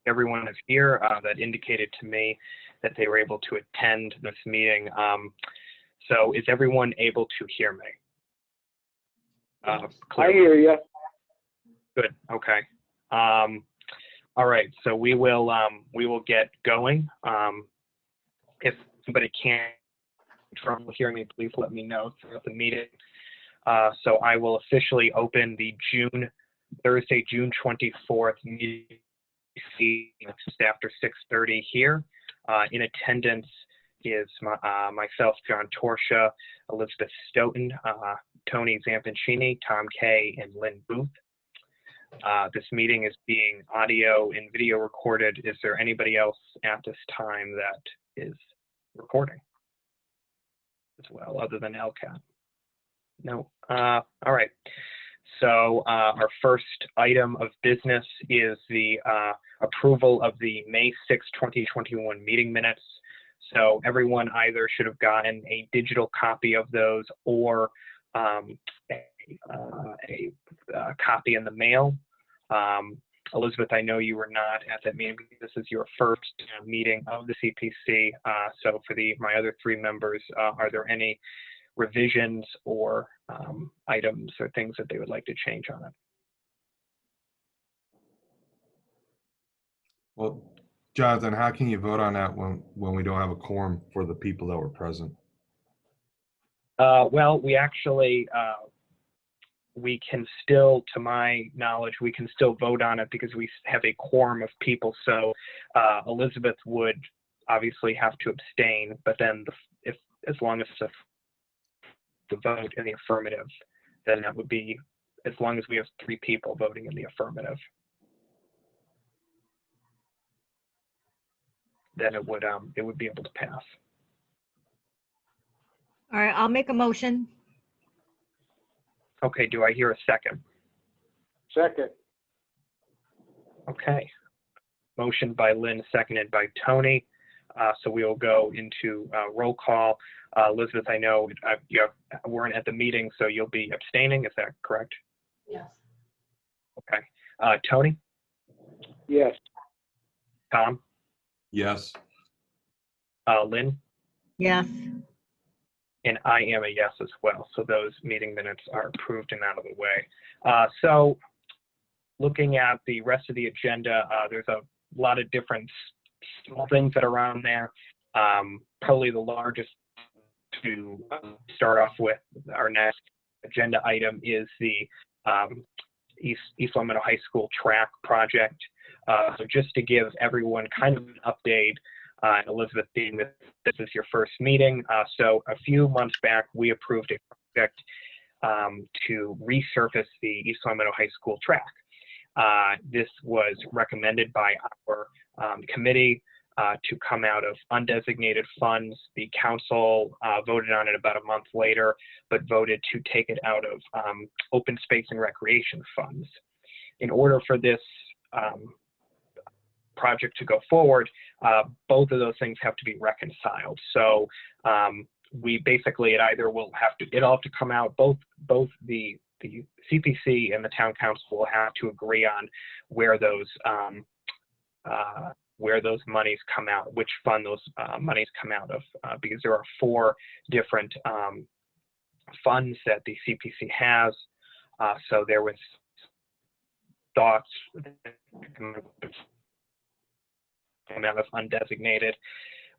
everyone is here that indicated to me that they were able to attend this meeting. So is everyone able to hear me? I hear you. Good. Okay. All right. So we will get going. If somebody can't trouble hearing me, please let me know throughout the meeting. So I will officially open the Thursday, June 24th meeting just after 6:30 here. In attendance is myself, John Torsha, Elizabeth Stoughton, Tony Zampancini, Tom Kay, and Lynn Booth. This meeting is being audio and video recorded. Is there anybody else at this time that is recording as well, other than LCAT? No. All right. So our first item of business is the approval of the May 6, 2021 meeting minutes. So everyone either should have gotten a digital copy of those or a copy in the mail. Elizabeth, I know you were not at that meeting because this is your first meeting of the CPC. So for my other three members, are there any revisions or items or things that they would like to change on it? Well, Jonathan, how can you vote on that when we don't have a quorum for the people that were present? Well, we actually, we can still, to my knowledge, we can still vote on it because we have a quorum of people. So Elizabeth would obviously have to abstain, but then as long as the vote in the affirmative, then that would be, as long as we have 3 people voting in the affirmative, then it would be able to pass. All right, I'll make a motion. Okay, do I hear a second? Second. Okay. Motion by Lynn, seconded by Tony. So we will go into roll call. Elizabeth, I know you weren't at the meeting, so you'll be abstaining. Is that correct? Yes. Okay. Tony? Yes. Tom? Yes. Lynn? Yes. And I am a yes as well. So those meeting minutes are approved and out of the way. So looking at the rest of the agenda, there's a lot of different small things that are on there. Probably the largest to start off with, our next agenda item is the East Long Meadow High School track project. So just to give everyone kind of an update, and Elizabeth, being that this is your first meeting, so a few months back we approved a project to resurface the East Long Meadow High School track. This was recommended by our committee to come out of undesignated funds. The council voted on it about a month later, but voted to take it out of open space and recreation funds. In order for this project to go forward, both of those things have to be reconciled. So we basically, it'll have to come out, both the CPC and the town council will have to agree on where those monies come out, which fund those monies come out of, because there are 4 different funds that the CPC has. So there was thoughts amount of undesignated.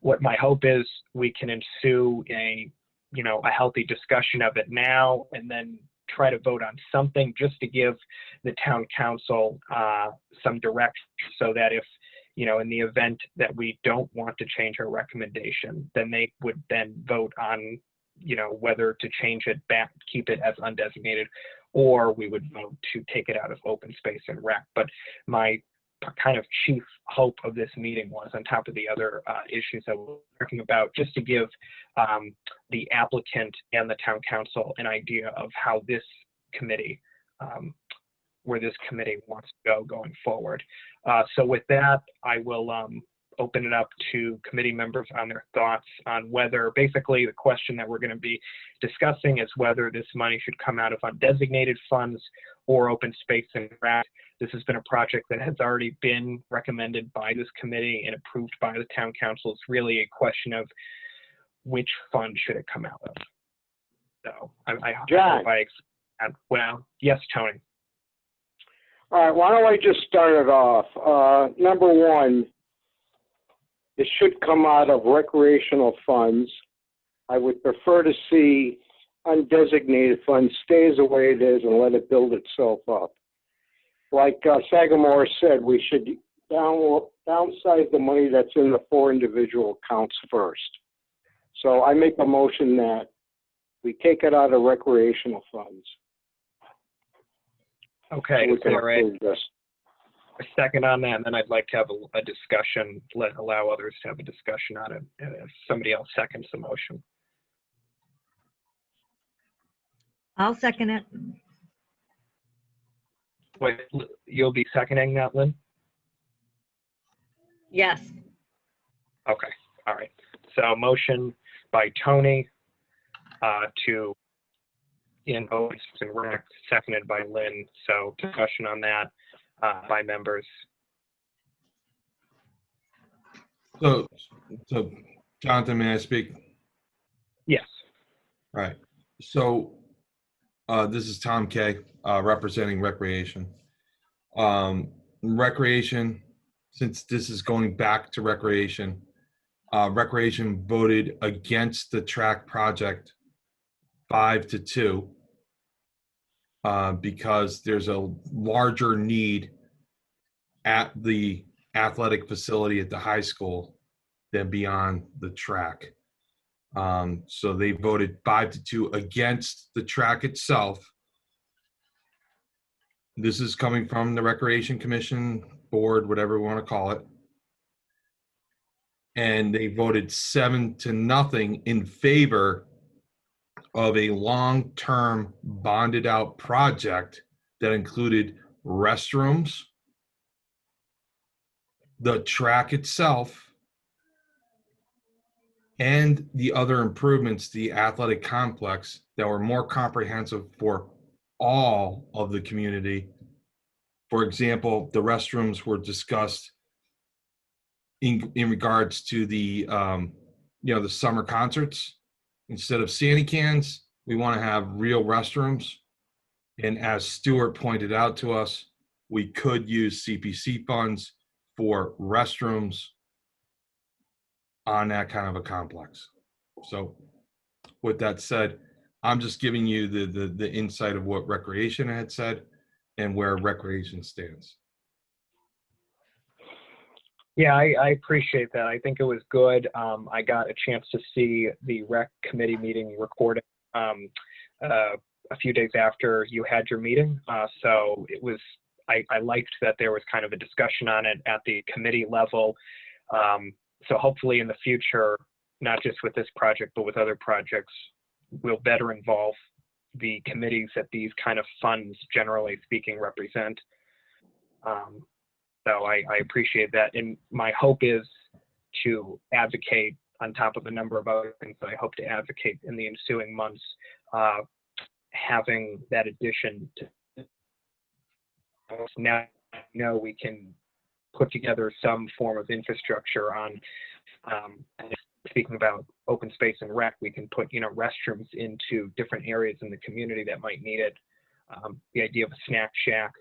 What my hope is, we can ensue a healthy discussion of it now, and then try to vote on something just to give the town council some direction, so that if, in the event that we don't want to change our recommendation, then they would then vote on, whether to change it back, keep it as undesignated, or we would vote to take it out of open space and rec. But my kind of chief hope of this meeting was, on top of the other issues that we're talking about, just to give the applicant and the town council an idea of how this committee, where this committee wants to go going forward. So with that, I will open it up to committee members on their thoughts on whether, basically the question that we're going to be discussing is whether this money should come out of undesignated funds or open space and rec. This has been a project that has already been recommended by this committee and approved by the town council. It's really a question of which fund should it come out of. So I John. hope well, yes, Tony. All right, why don't I just start it off? Number one, it should come out of recreational funds. I would prefer to see undesignated funds stays the way it is and let it build itself up. Like Sagamore said, we should downsize the money that's in the 4 individual accounts first. So I make a motion that we take it out of recreational funds. Okay, So we is can there approve this. a second on that? And then I'd like to have a discussion, allow others to have a discussion on it if somebody else seconds the motion. I'll second it. Wait, you'll be seconding that, Lynn? Yes. Okay, all right. So motion by Tony to open and rec, seconded by Lynn. So discussion on that by members. So Jonathan, may I speak? Yes. All right. So this is Tom Kay, representing Recreation. Recreation, since this is going back to Recreation, Recreation voted against the track project 5-2 because there's a larger need at the athletic facility at the high school than beyond the track. So they voted 5-2 against the track itself. This is coming from the Recreation Commission board, whatever we want to call it. And they voted 7-0 in favor of a long-term bonded out project that included restrooms, the track itself, and the other improvements to the athletic complex that were more comprehensive for all of the community. For example, the restrooms were discussed in regards to the the summer concerts. Instead of Sandy cans, we want to have real restrooms. And as Stuart pointed out to us, we could use CPC funds for restrooms on that kind of a complex. So with that said, I'm just giving you the insight of what Recreation had said and where Recreation stands. Yeah, I appreciate that. I think it was good. I got a chance to see the rec committee meeting recording a few days after you had your meeting. So it was, I liked that there was kind of a discussion on it at the committee level. So hopefully in the future, not just with this project, but with other projects, we'll better involve the committees that these kind of funds, generally speaking, represent. So I appreciate that. And my hope is to advocate on top of a number of other things that I hope to advocate in the ensuing months, having that addition to now we can put together some form of infrastructure on, speaking about open space and rec, we can put, restrooms into different areas in the community that might need it. The idea of a snack shack.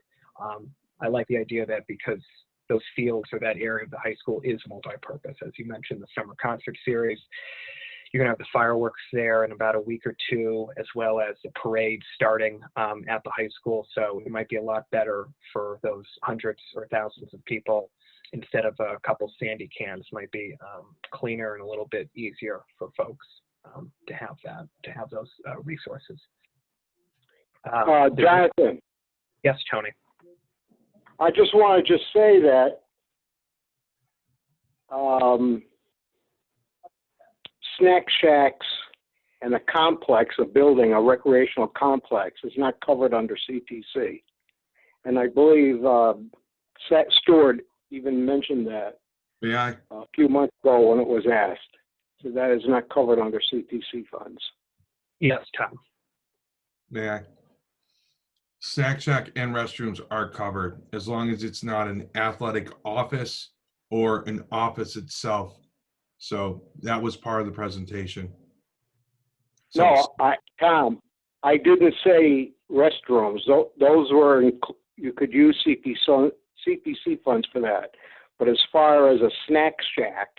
I like the idea that because those fields or that area of the high school is multi-purpose, as you mentioned, the summer concert series, you're gonna have the fireworks there in about a week or two, as well as the parade starting at the high school. So it might be a lot better for those hundreds or thousands of people. Instead of a couple sandy cans, might be cleaner and a little bit easier for folks to have those resources. Jonathan. Yes, Tony. I just want to say that snack shacks and a complex, a building, a recreational complex, is not covered under CTC. And I believe Stuart even mentioned that May I? a few months ago when it was asked. So that is not covered under CPC funds. Yes, Tom. May I? Snack shack and restrooms are covered as long as it's not an athletic office or an office itself. So that was part of the presentation. So, No, Tom, I didn't say restrooms. Those were, you could use CPC funds for that. But as far as a snack shack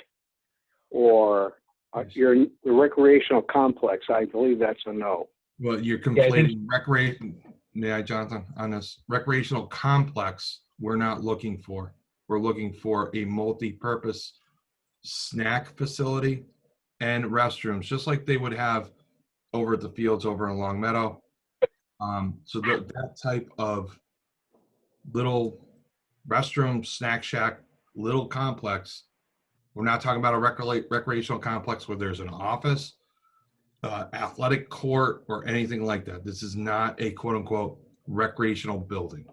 or the recreational complex, I believe that's a no. well, you're Yeah, I conflating recreation. May I, Jonathan, on this recreational complex? We're not looking for. We're looking for a multi-purpose snack facility and restrooms, just like they would have over at the fields over in Long Meadow. So that type of little restroom, snack shack, little complex. We're not talking about a recreational complex where there's an office, athletic court, or anything like that. This is not a quote unquote recreational building.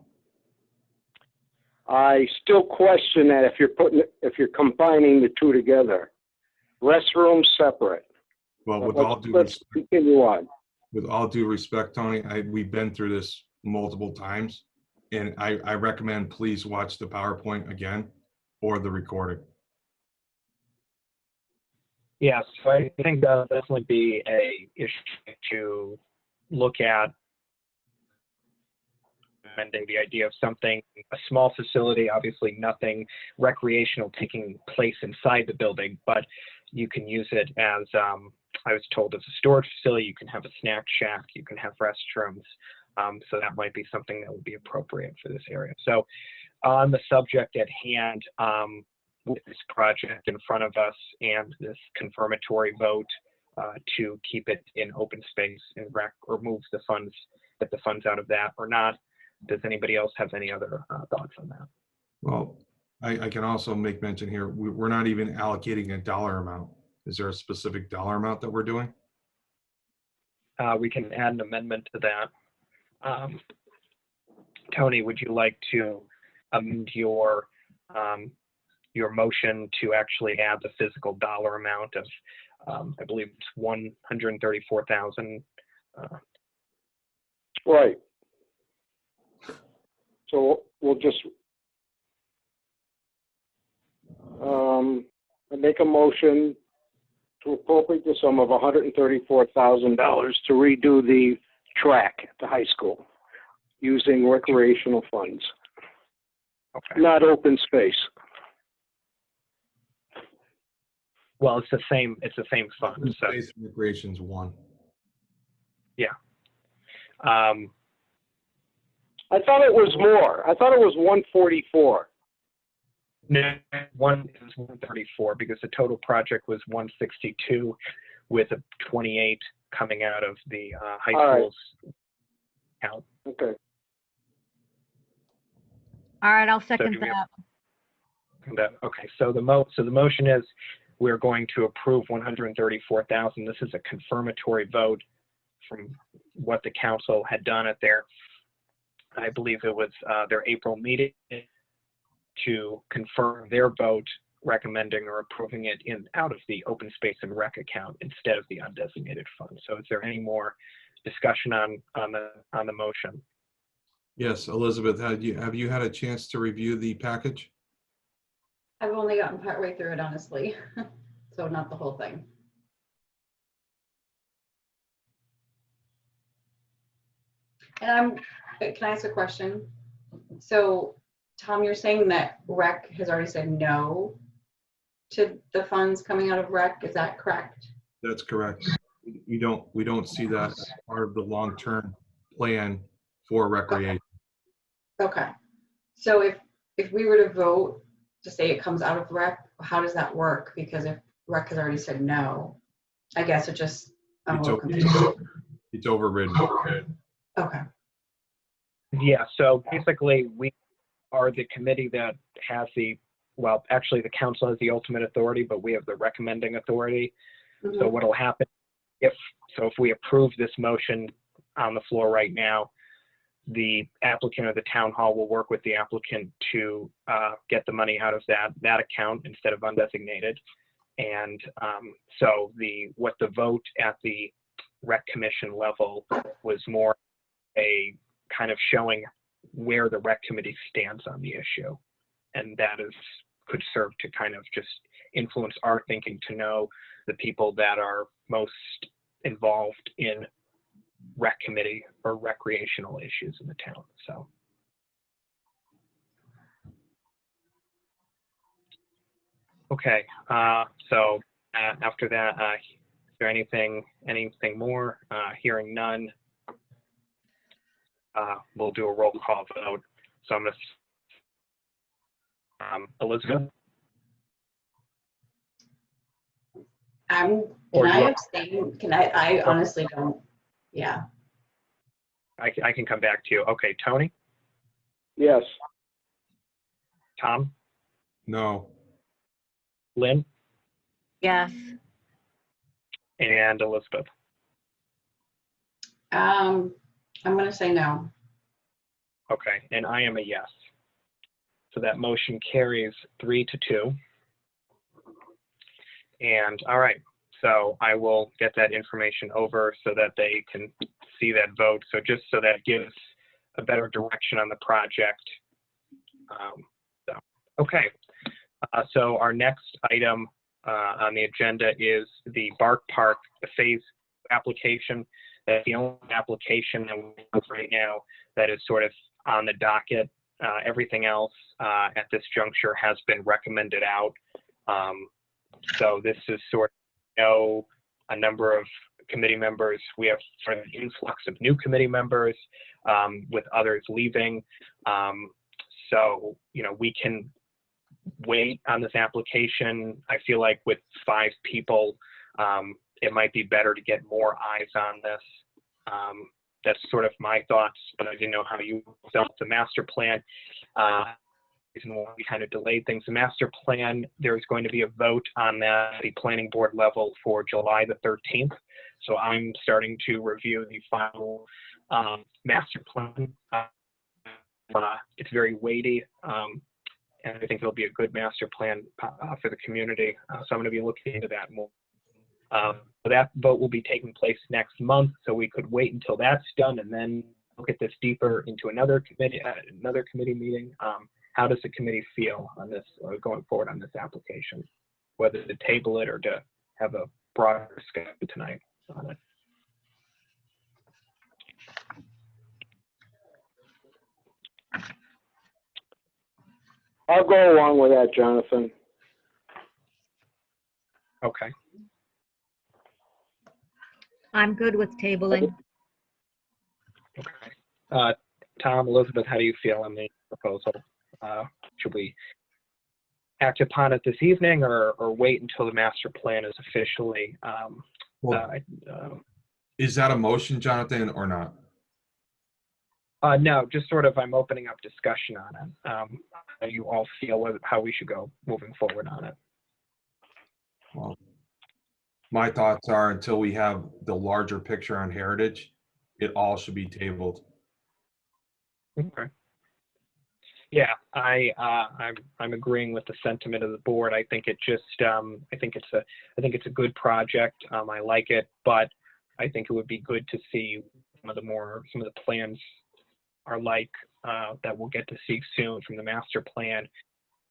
I still question that if you're combining the two together. Restrooms separate. Well, with Let's continue on. all due respect, Tony, we've been through this multiple times, and I recommend please watch the PowerPoint again or the recording. Yes, so I think that'll definitely be a issue to look at. Recommending the idea of something, a small facility, obviously nothing recreational taking place inside the building, but you can use it as, I was told, as a storage facility. You can have a snack shack, you can have restrooms. So that might be something that would be appropriate for this area. So on the subject at hand, with this project in front of us and this confirmatory vote to keep it in open space and or move the funds, get the funds out of that or not, does anybody else have any other thoughts on that? Well, I can also make mention here, we're not even allocating a dollar amount. Is there a specific dollar amount that we're doing? We can add an amendment to that. Tony, would you like to amend your motion to actually add the physical dollar amount of, I believe it's 134,000. Right. So we'll just make a motion to appropriate the sum of $134,000 to redo the track at the high school using recreational funds, Okay. not open space. Well, it's the same fund. Open So space and recreation's one. I thought it was more. I thought it was 144. no, it was 134 because the total project was 162 with a 28 coming out of the high All right. school's account. Okay. All right, I'll second do we that. Okay, so the motion is we're going to approve 134,000. This is a confirmatory vote from what the council had done at their, I believe it was their April meeting, to confirm their vote recommending or approving it out of the open space and rec account instead of the undesignated fund. So is there any more discussion on the motion? Yes, Elizabeth, have you had a chance to review the package? I've only gotten partway through it, honestly, so not the whole thing. And can I ask a question? So, Tom, you're saying that rec has already said no to the funds coming out of rec, is that correct? That's correct. We don't see that as part of the long-term plan for recreation. Okay. So if we were to vote to say it comes out of rec, how does that work? Because if rec has already said no, I guess it just, I'm a little confused. It's overridden. Okay. Yeah, so basically we are the committee that has well, actually the council has the ultimate authority, but we have the recommending authority. Mhm. So what'll happen if we approve this motion on the floor right now, the applicant or the town hall will work with the applicant to get the money out of that account instead of undesignated. And so what the vote at the rec commission level was more a kind of showing where the rec committee stands on the issue. And that could serve to kind of just influence our thinking to know the people that are most involved in rec committee or recreational issues in the town. So. Okay, so after that, is there anything more? Hearing none, we'll do a roll call vote. So I'm gonna, Elizabeth? Can I abstain? I honestly don't, yeah. I can come back to you. Okay, Tony? Yes. Tom? No. Lynn? Yes. And Elizabeth? I'm gonna say no. Okay, and I am a yes. So that motion carries 3-2. And all right, so I will get that information over so that they can see that vote. So just so that gives a better direction on the project. Okay, so our next item on the agenda is the Bark Park phase application. That's the only application that we have right now that is sort of on the docket. Everything else at this juncture has been recommended out. So this is sort of a number of committee members. We have sort of an influx of new committee members with others leaving. So, we can wait on this application. I feel like with 5 people, it might be better to get more eyes on this. That's sort of my thoughts, but I didn't know how you felt. The master plan, reason why we kind of delayed things. The master plan, there's going to be a vote on that at the planning board level for July the 13th. So I'm starting to review the final master plan. It's very weighty, and I think it'll be a good master plan for the community. So I'm going to be looking into that more. That vote will be taking place next month, so we could wait until that's done and then look at this deeper into another committee meeting. How does the committee feel on this going forward on this application? Whether to table it or to have a broader discussion tonight on it. I'll go along with that, Jonathan. Okay. I'm good with tabling. Okay. Tom, Elizabeth, how do you feel on the proposal? Should we act upon it this evening or wait until the master plan is officially? Is that a motion, Jonathan, or not? No, just sort of I'm opening up discussion on it. How you all feel how we should go moving forward on it. Well, my thoughts are until we have the larger picture on heritage, it all should be tabled. Okay. Yeah, I'm agreeing with the sentiment of the board. I think it just I think it's a good project. I like it, but I think it would be good to see some of the plans are like that we'll get to see soon from the master plan.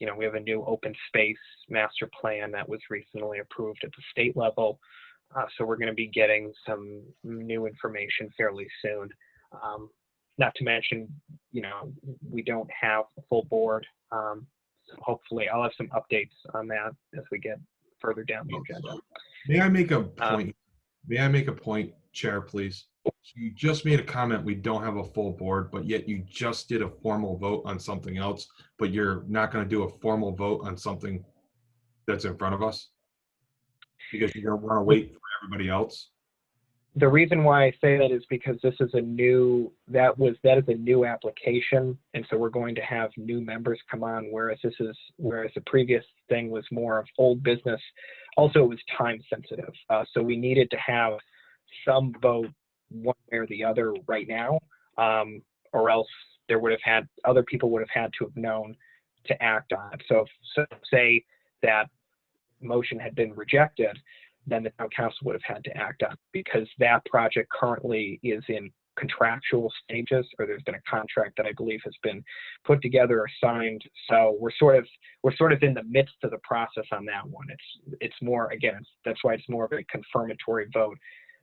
We have a new open space master plan that was recently approved at the state level. So we're going to be getting some new information fairly soon. Not to mention, we don't have a full board. So hopefully I'll have some updates on that as we get further down the agenda. May I make a point? May I make a point, Chair, please? You just made a comment, we don't have a full board, but yet you just did a formal vote on something else, but you're not going to do a formal vote on something that's in front of us? Because you're going to want to wait for everybody else? The reason why I say that is because this is a new, that is a new application, and so we're going to have new members come on, whereas the previous thing was more of old business. Also, it was time sensitive, so we needed to have some vote one way or the other right now. or else other people would have had to have known to act on it. So say that motion had been rejected, then the town council would have had to act on it, because that project currently is in contractual stages, or there's been a contract that I believe has been put together or signed. So we're sort of in the midst of the process on that one. It's more, again, that's why it's more of a confirmatory vote,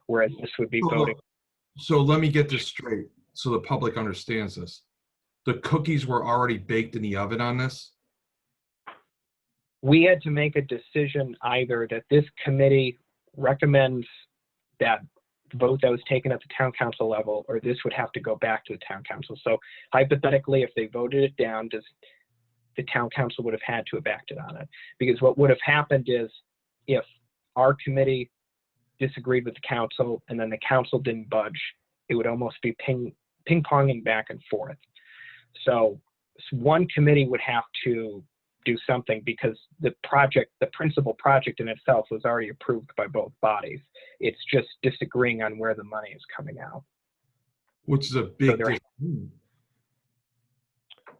whereas this would be voting. So let me get this straight so the public understands this. The cookies were already baked in the oven on this? We had to make a decision either that this committee recommends that vote that was taken at the town council level, or this would have to go back to the town council. So hypothetically, if they voted it down, the town council would have had to have acted on it. Because what would have happened is, if our committee disagreed with the council and then the council didn't budge, it would almost be ping-ponging back and forth. So one committee would have to do something, because the principal project in itself was already approved by both bodies. It's just disagreeing on where the money is coming out. Which is a big there- difference.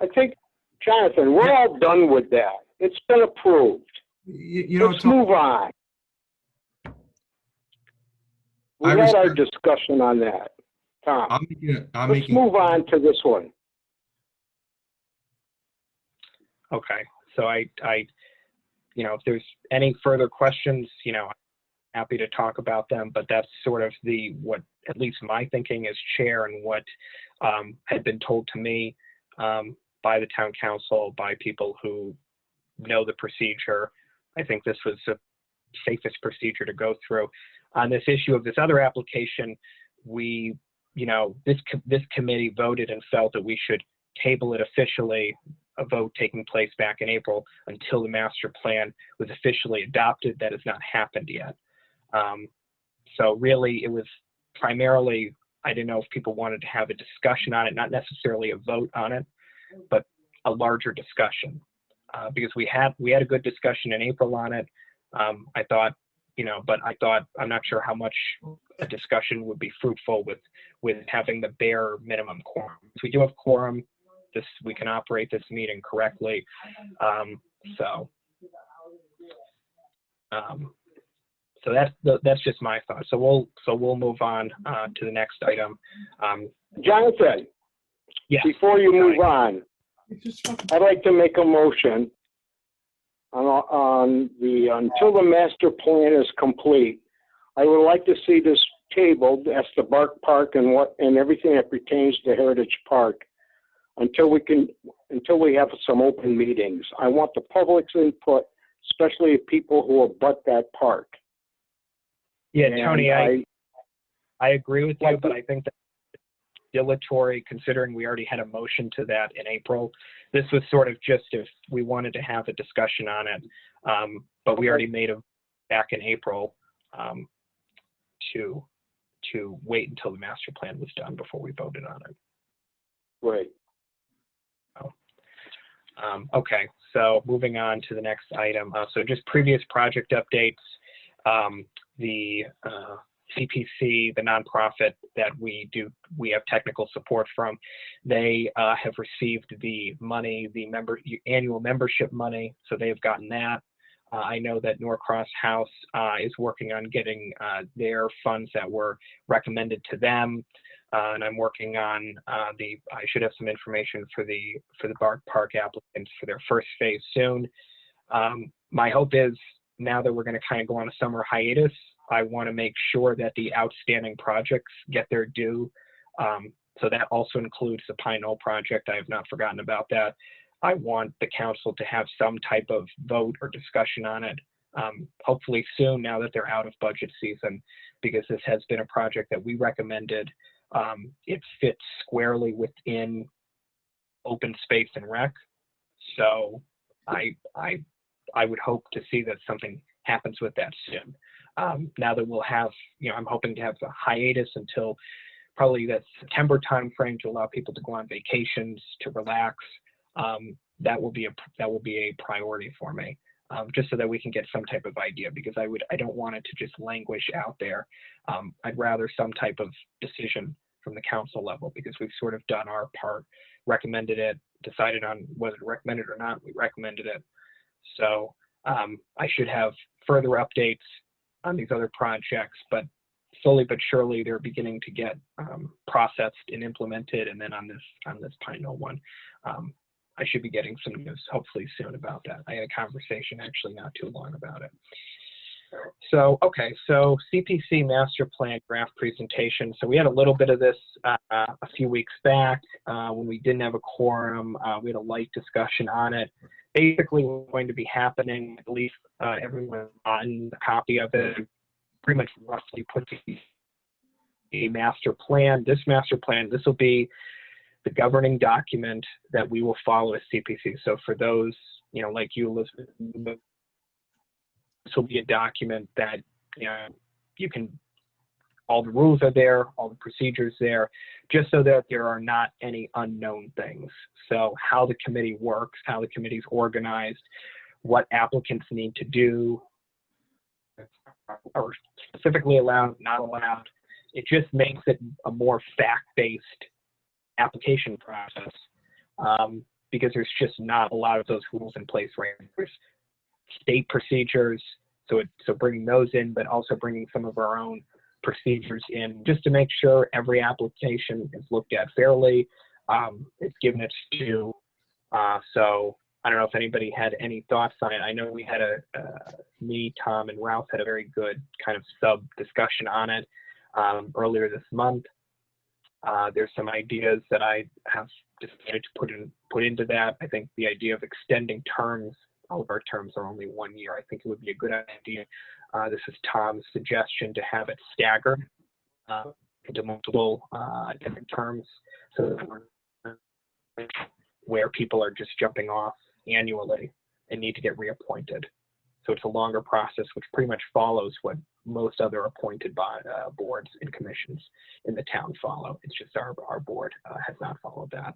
I think, Jonathan, we're all done with that. It's been approved. You know, Let's move on. We I had our respect- discussion on that. Tom, I'm let's making, move on to this one. Okay, so I, if there's any further questions, I'm happy to talk about them, but that's sort of what at least my thinking as chair, and what had been told to me by the town council, by people who know the procedure. I think this was the safest procedure to go through. On this issue of this other application, this committee voted and felt that we should table it officially, a vote taking place back in April, until the master plan was officially adopted. That has not happened yet. So really, it was primarily, I didn't know if people wanted to have a discussion on it, not necessarily a vote on it, but a larger discussion. Because we had a good discussion in April on it. I thought, I'm not sure how much a discussion would be fruitful with having the bare minimum quorum. If we do have quorum, we can operate this meeting correctly. So that's just my thought. So we'll move on to the next item. Jonathan, Yes. before you move on, I'd like to make a motion on until the master plan is complete. I would like to see this tabled as the Bark Park and everything that pertains to Heritage Park until we have some open meetings. I want the public's input, especially people who abut that park. Yeah, And Tony, I agree with you, but I think that's dilatory, considering we already had a motion to that in April. This was sort of just if we wanted to have a discussion on it, but we already made a back in April to wait until the master plan was done before we voted on it. Right. Okay, so moving on to the next item. So just previous project updates. The CPC, the nonprofit that we have technical support from, they have received the money, the annual membership money, so they have gotten that. I know that Norcross House is working on getting their funds that were recommended to them. And I'm working on I should have some information for the Bark Park applicants for their first phase soon. My hope is, now that we're going to kind of go on a summer hiatus, I want to make sure that the outstanding projects get their due. So that also includes the Pine Knoll project. I have not forgotten about that. I want the council to have some type of vote or discussion on it, hopefully soon, now that they're out of budget season, because this has been a project that we recommended. It fits squarely within open space and rec. So I would hope to see that something happens with that soon. Now that we'll have, I'm hoping to have a hiatus until probably that September timeframe to allow people to go on vacations, to relax. That will be a priority for me, just so that we can get some type of idea, because I don't want it to just languish out there. I'd rather some type of decision from the council level, because we've sort of done our part, recommended it, decided on whether to recommend it or not. We recommended it. So I should have further updates on these other projects, but slowly but surely they're beginning to get processed and implemented. And then on this Pine Knoll one, I should be getting some news hopefully soon about that. I had a conversation actually not too long about it. So, okay, so CPC master plan draft presentation. So we had a little bit of this a few weeks back when we didn't have a quorum. We had a light discussion on it. Basically, what's going to be happening, at least everyone's gotten a copy of it, pretty much roughly put a master plan. This master plan, this will be the governing document that we will follow as CPC. So for those, you know, like you, Elizabeth, this will be a document that, you know, you can, all the rules are there, all the procedures there, just so that there are not any unknown things. So how the committee works, how the committee's organized, what applicants need to do, are specifically allowed, not allowed. It just makes it a more fact-based application process because there's just not a lot of those rules in place right now. There's state procedures, so bringing those in, but also bringing some of our own procedures in, just to make sure every application is looked at fairly. It's given its due. So I don't know if anybody had any thoughts on it. I know we had me, Tom, and Ralph had a very good kind of sub discussion on it earlier this month. There's some ideas that I have decided to put into that. I think the idea of extending terms, all of our terms are only 1 year. I think it would be a good idea. This is Tom's suggestion to have it staggered into multiple different terms, so where people are just jumping off annually and need to get reappointed. So it's a longer process, which pretty much follows what most other appointed by boards and commissions in the town follow. It's just our board has not followed that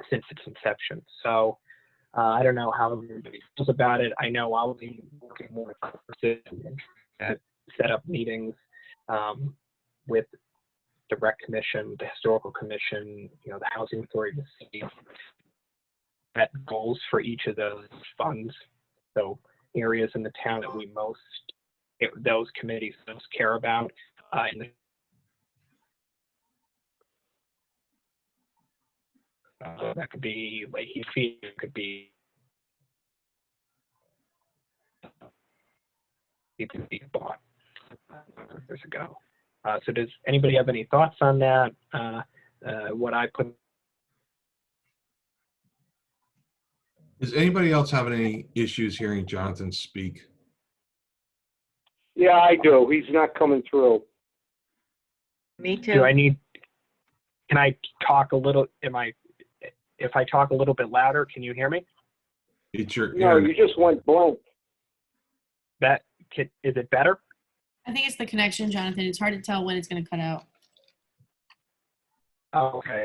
since its inception. So I don't know how everybody feels about it. I know I'll be working more with conferences and set up meetings with the Rec Commission, the Historical Commission, you know, the Housing Authority, the city, set goals for each of those funds. So areas in the town that we those committees most care about. That could be Leahy Field, it could be bought years ago. So does anybody have any thoughts on that? What I put. Does anybody else have any issues hearing Jonathan speak? Yeah, I do. He's not coming through. Me Do too. can I talk a little, if I talk a little bit louder, can you hear me? It's your No, you just went blank. Is it better? I think it's the connection, Jonathan. It's hard to tell when it's going to cut out. Oh, okay.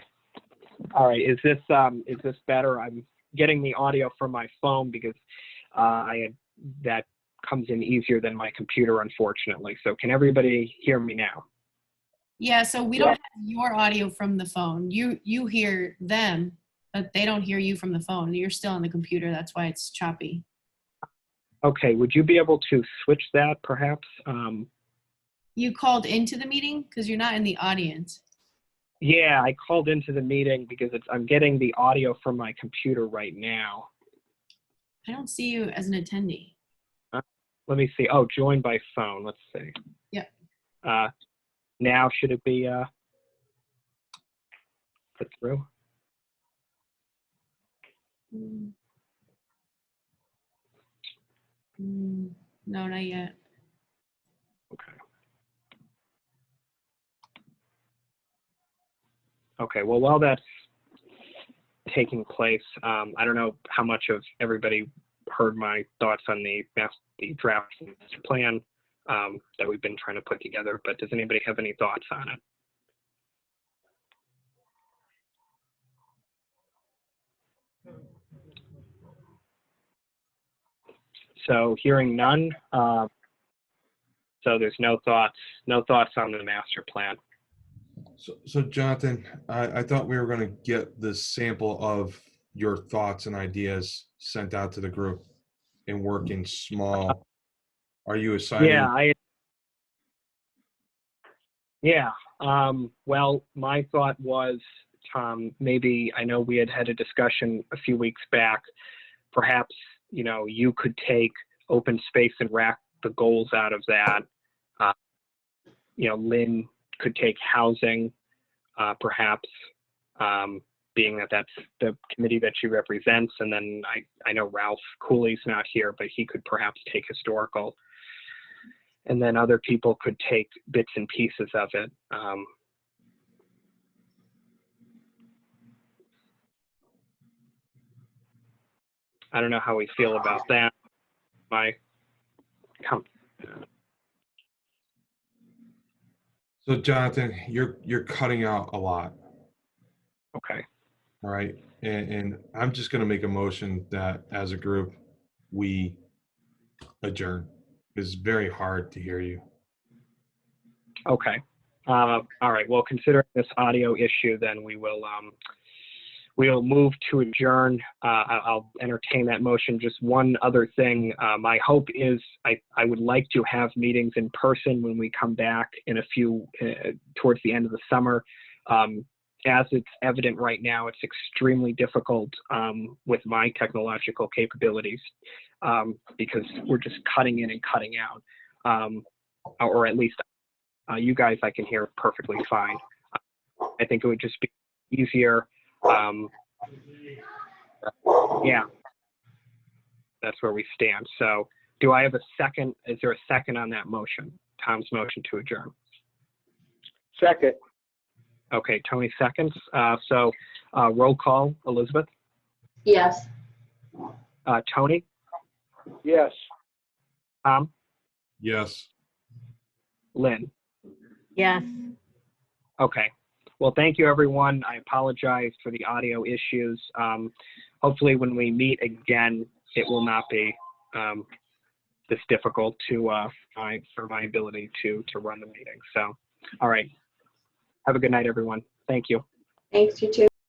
All right. Is this better? I'm getting the audio from my phone because that comes in easier than my computer, unfortunately. So can everybody hear me now? Yeah, so we don't have your audio from the phone. You hear them, but they don't hear you from the phone. You're still on the computer. That's why it's choppy. Okay. Would you be able to switch that perhaps? You called into the meeting because you're not in the audience. Yeah, I called into the meeting because I'm getting the audio from my computer right now. I don't see you as an attendee. Let me see. Oh, join by phone. Let's see. Yeah. Now should it be put through? No, not yet. Okay. Okay. Well, while that's taking place, I don't know how much of everybody heard my thoughts on the draft master plan that we've been trying to put together, but does anybody have any thoughts on it? So hearing none, so there's no thoughts on the master plan. So Jonathan, I thought we were going to get this sample of your thoughts and ideas sent out to the group and work in small. Are you assigning? Yeah. Well, my thought was, Tom, maybe, I know we had a discussion a few weeks back. Perhaps, you could take open space and rack the goals out of that. Lynn could take housing, perhaps, being that that's the committee that she represents. And then I know Ralph Cooley's not here, but he could perhaps take historical. And then other people could take bits and pieces of it. I don't know how we feel about that. So Jonathan, you're cutting out a lot. Okay. All right. And I'm just going to make a motion that as a group, we adjourn. It's very hard to hear you. Okay. All right. Well, considering this audio issue, then we'll move to adjourn. I'll entertain that motion. Just one other thing. My hope is I would like to have meetings in person when we come back in a few, towards the end of the summer. As it's evident right now, it's extremely difficult with my technological capabilities because we're just cutting in and cutting out, or at least you guys I can hear perfectly fine. I think it would just be easier. Yeah, that's where we stand. So do I have a second? Is there a second on that motion? Tom's motion to adjourn. Second. Okay, Tony seconds. So roll call, Elizabeth. Yes. Tony, Yes. Tom, Yes. Lynn. Yes. Okay. Well, thank you, everyone. I apologize for the audio issues. Hopefully, when we meet again, it will not be this difficult for my ability to run the meeting. So, all right. Have a good night, everyone. Thank you. Thanks, you too.